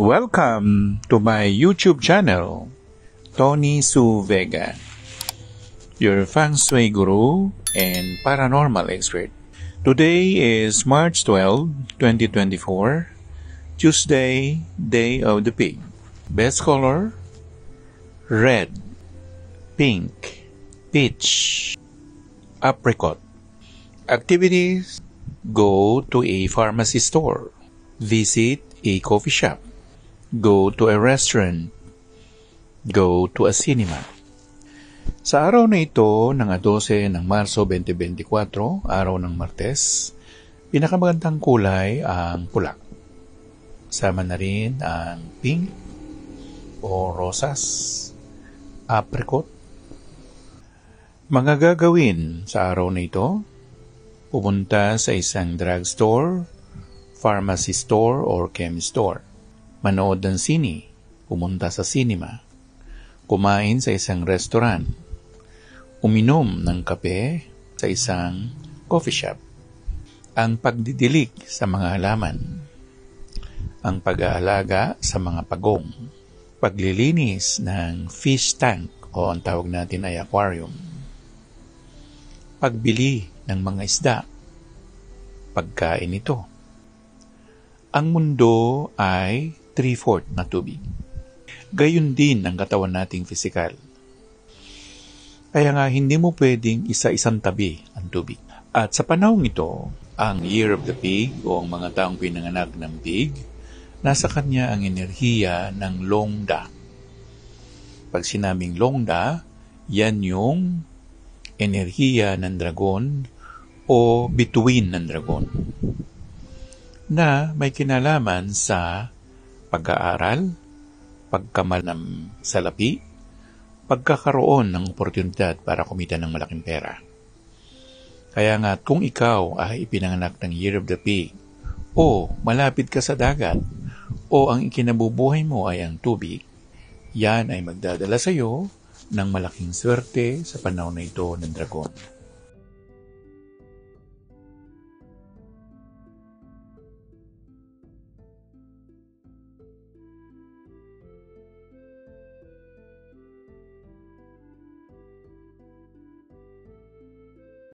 Welcome to my YouTube channel, Tony Su Vega, your feng shui guru and paranormal expert. Today is March 12, 2024, Tuesday, Day of the Pig. Best color, red, pink, peach, apricot. Activities: go to a pharmacy store, visit a coffee shop, go to a restaurant, go to a cinema. Sa araw na ito ng 12 ng Marso 2024, araw ng Martes, pinakamagandang kulay ang pula. Sama na rin ang pink o rosas, apricot. Mga gagawin sa araw na ito: pumunta sa isang drugstore, pharmacy store or chemist store. Manood ng sine, pumunta sa cinema. Kumain sa isang restaurant. Uminom ng kape sa isang coffee shop. Ang pagdidilig sa mga halaman. Ang pag-aalaga sa mga pagong. Paglilinis ng fish tank o ang tawag natin ay aquarium. Pagbili ng mga isda. Pagkain ito. Ang mundo ay 3/4 na tubig. Gayon din ang katawan nating pisikal. Kaya nga hindi mo pwedeng isa-isang tabi ang tubig. At sa panahong ito, ang Year of the Pig o ang mga taong pinanganak ng pig, nasa kanya ang enerhiya ng longda. Pag sinabing longda, yan yung enerhiya ng dragon o bituin ng dragon na may kinalaman sa pag-aaral, pagkamal ng salapi, pagkakaroon ng oportunidad para kumita ng malaking pera. Kaya nga kung ikaw ay ipinanganak ng Year of the Pig, o malapit ka sa dagat, o ang ikinabubuhay mo ay ang tubig, yan ay magdadala sa iyo ng malaking swerte sa panahon na ito ng dragon.